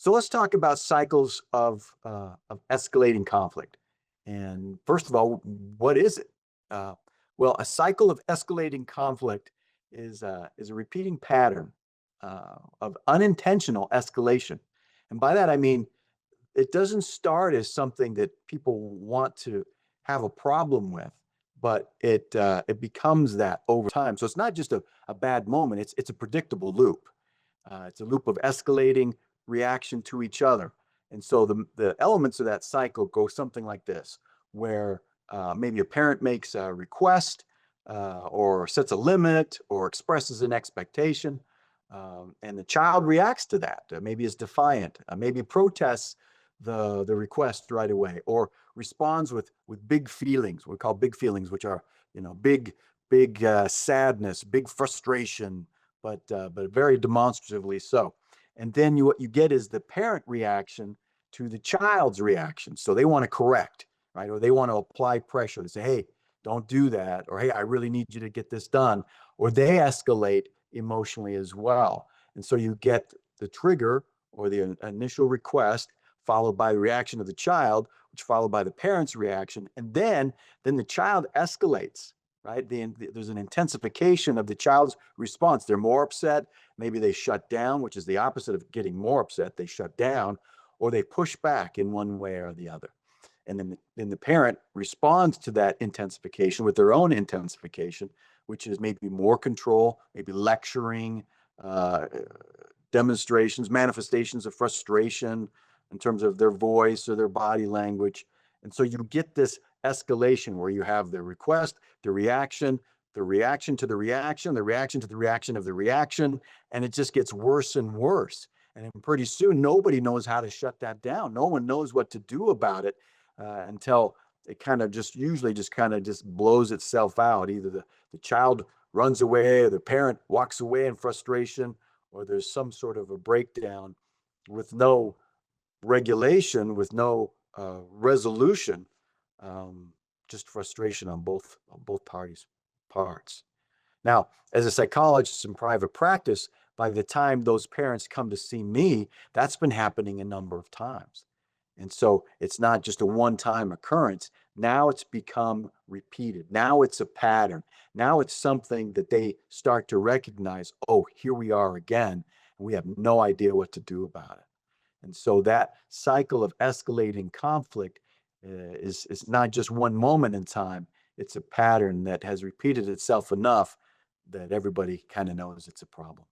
So let's talk about cycles of escalating conflict. And first of all, what is it? Well, a cycle of escalating conflict is a repeating pattern of unintentional escalation. And by that, I mean, it doesn't start as something that people want to have a problem with, but it becomes that over time. So it's not just a bad moment, it's a predictable loop. It's a loop of escalating reaction to each other. And so the elements of that cycle go something like this, where maybe a parent makes a request or sets a limit or expresses an expectation, and the child reacts to that. Maybe is defiant, maybe protests the request right away, or responds with big feelings. We call big feelings, which are big sadness, big frustration, but very demonstratively so. And then what you get is the parent reaction to the child's reaction. So they want to correct, right? Or they want to apply pressure. They say, hey, don't do that. Or hey, I really need you to get this done. Or they escalate emotionally as well. And so you get the trigger or the initial request followed by the reaction of the child, which followed by the parent's reaction. And then the child escalates, right? There's an intensification of the child's response. They're more upset. Maybe they shut down, which is the opposite of getting more upset. They shut down, or they push back in one way or the other. And then the parent responds to that intensification with their own intensification, which is maybe more control, maybe lecturing, uh, demonstrations, manifestations of frustration in terms of their voice or their body language. And so you get this escalation where you have the request, the reaction, the reaction to the reaction, the reaction to the reaction of the reaction, and it just gets worse and worse. And pretty soon, nobody knows how to shut that down. No one knows what to do about it until it kind of just usually just kind of just blows itself out. Either the child runs away, or the parent walks away in frustration, or there's some sort of a breakdown with no regulation, with no resolution, um, just frustration on both parties' parts. Now, as a psychologist in private practice, by the time those parents come to see me, that's been happening a number of times. And so it's not just a one time occurrence. Now it's become repeated. Now it's a pattern. Now it's something that they start to recognize, oh, here we are again, and we have no idea what to do about it. And so that cycle of escalating conflict is not just one moment in time, it's a pattern that has repeated itself enough that everybody kind of knows it's a problem.